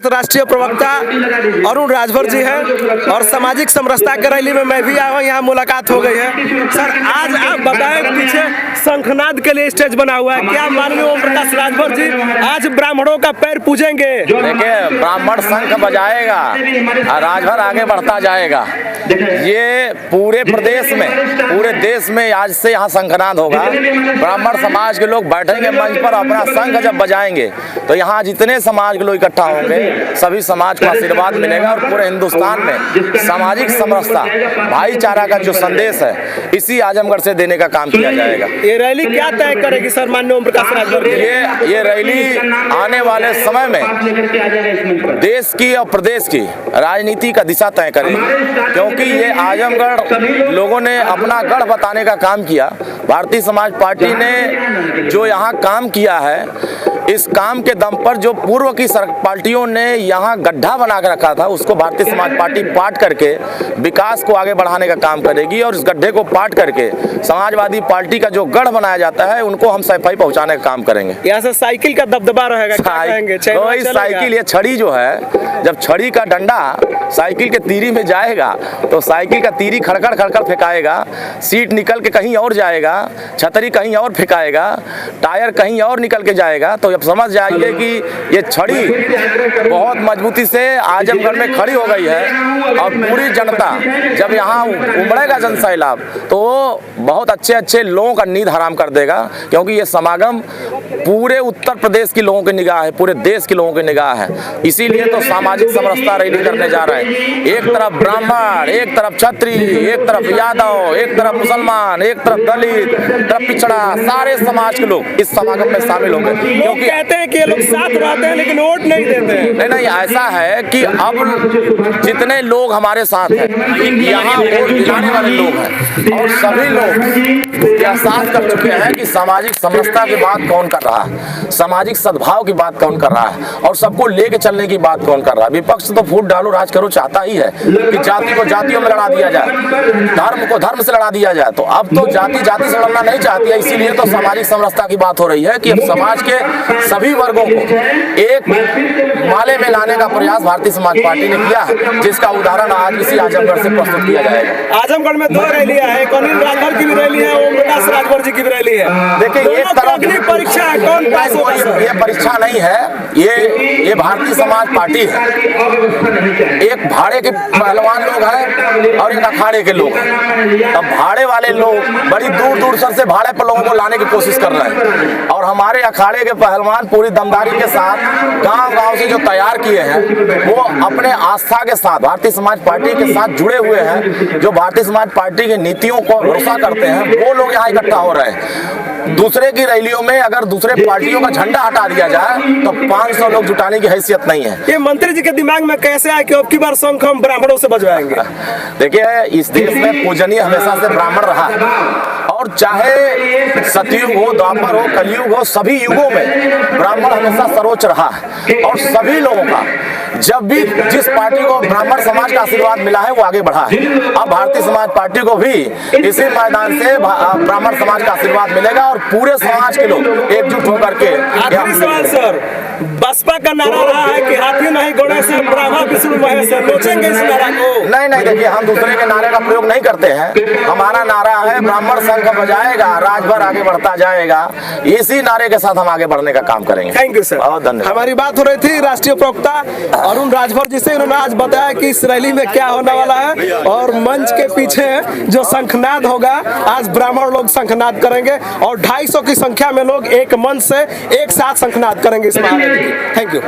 राष्ट्रीय प्रवक्ता अरुण राजभर जी हैं और सामाजिक समरसता की रैली में मैं भी आया हूँ। यहाँ मुलाकात हो गई है। सर, आज आप बताएं, पीछे शंखनाद के लिए स्टेज बना हुआ है, क्या माननीय ओम प्रकाश राजभर जी आज ब्राह्मणों का पैर पूजेंगे? देखिए, ब्राह्मण शंख बजाएगा और राजभर आगे बढ़ता जाएगा। ये पूरे प्रदेश में, पूरे देश में आज से यहाँ शंखनाद होगा। ब्राह्मण समाज के लोग बैठेंगे मंच पर, अपना शंख जब बजाएंगे तो यहाँ जितने समाज के लोग इकट्ठा होंगे सभी समाज को आशीर्वाद मिलेगा और पूरे हिंदुस्तान में सामाजिक समरसता, भाईचारा का जो संदेश है इसी आजमगढ़ से देने का काम किया जाएगा। ये रैली क्या तय करेगी सर माननीय ओम प्रकाश राजभर? ये रैली आने वाले समय में देश की और प्रदेश की राजनीति का दिशा तय करेगी, क्योंकि ये आजमगढ़ लोगों ने अपना गढ़ बताने का काम किया। भारतीय समाज पार्टी ने जो यहाँ काम किया है, इस काम के दम पर जो पूर्व की पार्टियों ने यहाँ गड्ढा बना के रखा था उसको भारतीय समाज पार्टी पाट करके विकास को आगे बढ़ाने का काम करेगी और इस गड्ढे को पाट करके समाजवादी पार्टी का जो गढ़ बनाया जाता है उनको हम सफाई पहुंचाने का काम करेंगे। यहाँ से साइकिल का दबदबा रहेगा, कोई साइकिल, ये छड़ी जो है, जब छड़ी का डंडा साइकिल के तीरी में जाएगा तो साइकिल का तीरी खड़खड़ खड़खड़ फेंकाएगा, सीट निकल के कहीं और जाएगा, छतरी कहीं और फेंकाएगा, टायर कहीं और निकल के जाएगा। तो अब समझ जाइए कि ये छड़ी बहुत मजबूती से आजमगढ़ में खड़ी हो गई है और पूरी जनता जब यहाँ उमड़ेगा जनसैलाब तो बहुत अच्छे लोगों का नींद हराम कर देगा, क्योंकि ये समागम पूरे उत्तर प्रदेश के लोगों की निगाह है, पूरे देश के लोगों की निगाह है। इसीलिए तो सामाजिक समरसता रैली करने जा रहे हैं। एक तरफ ब्राह्मण, एक तरफ क्षत्रिय, एक तरफ यादव, एक तरफ मुसलमान, एक तरफ दलित, तरफ पिछड़ा, सारे समाज के लोग इस समागम में शामिल होंगे। क्योंकि कहते हैं कि ये लोग साथ रहते हैं लेकिन वोट नहीं देते हैं। नहीं, ऐसा है कि अब जितने लोग हमारे साथ हैं यहाँ वोट दिलाने वाले लोग हैं और सभी लोग एहसास कर चुके हैं कि सामाजिक समरसता की बात कौन कर रहा है, सामाजिक सद्भाव की बात कौन कर रहा है और सबको लेके चलने की बात कौन कर रहा है। विपक्ष तो फूट डालो राज करो चाहता ही है कि जाति को जातियों में लड़ा दिया जाए, धर्म को धर्म से लड़ा दिया जाए। तो अब तो जाति से लड़ना नहीं चाहती है, इसीलिए तो सामाजिक समरसता की बात हो रही है कि अब समाज के सभी वर्गों को एक माले में लाने का प्रयास भारतीय समाज पार्टी ने किया है, जिसका उदाहरण आज इसी आजमगढ़ से प्रस्तुत किया जाएगा। आजमगढ़ में दो रैलियां हैं, अनिल राजभर की भी रैली है, ओम प्रकाश राजभर जी की भी रैली है। देखिए, एक तरफ परीक्षा है, कौन पास होगा? ये परीक्षा नहीं है, ये भारतीय समाज पार्टी है। एक भाड़े के पहलवान लोग हैं और एक अखाड़े के लोग हैं। अब भाड़े वाले लोग बड़ी दूर से भाड़े पर लोगों को लाने की कोशिश कर रहे हैं और हमारे अखाड़े के पहलवान पूरी दमदारी के साथ गांव से जो तैयार किए हैं वो अपने आस्था के साथ भारतीय समाज पार्टी के साथ जुड़े हुए हैं, जो भारतीय समाज पार्टी की नीतियों को भरोसा करते हैं, वो लोग यहाँ इकट्ठा हो रहे हैं। दूसरे की रैलियों में अगर दूसरे पार्टियों का झंडा हटा दिया जाए तो 500 लोग जुटाने की हैसियत नहीं है। ये मंत्री जी के दिमाग में कैसे आए कि अब की बार शंख हम ब्राह्मणों से बजवाएंगे? देखिए, इस देश में पूजनीय हमेशा से ब्राह्मण रहा है और चाहे सतयुग हो, द्वापर हो, कलयुग हो, सभी युगों में ब्राह्मण हमेशा सर्वोच्च रहा है और सभी लोगों का जब भी जिस पार्टी को ब्राह्मण समाज का आशीर्वाद मिला है वो आगे बढ़ा है। अब भारतीय समाज पार्टी को भी इसी मैदान से ब्राह्मण समाज का आशीर्वाद मिलेगा और पूरे समाज के लोग एकजुट होकर के। आखिरी सवाल सर, बसपा का नारा रहा है कि हाथी नहीं घोड़े से, ब्रह्मा विष्णु महेश, नोचेंगे इस नारा को? नहीं, देखिए, हम दूसरे के नारे का प्रयोग नहीं करते हैं। हमारा नारा है ब्राह्मण शंख बजाएगा, राजभर आगे बढ़ता जाएगा। इसी नारे के साथ हम आगे बढ़ने का काम करेंगे। थैंक यू सर, बहुत धन्यवाद। हमारी बात हो रही थी राष्ट्रीय प्रवक्ता अरुण राजभर जी से। उन्होंने आज बताया कि इस रैली में क्या होने वाला है और मंच के पीछे जो शंखनाद होगा, आज ब्राह्मण लोग शंखनाद करेंगे और 250 की संख्या में लोग एक मंच से एक साथ शंखनाद करेंगे इस महारैली की। Thank you.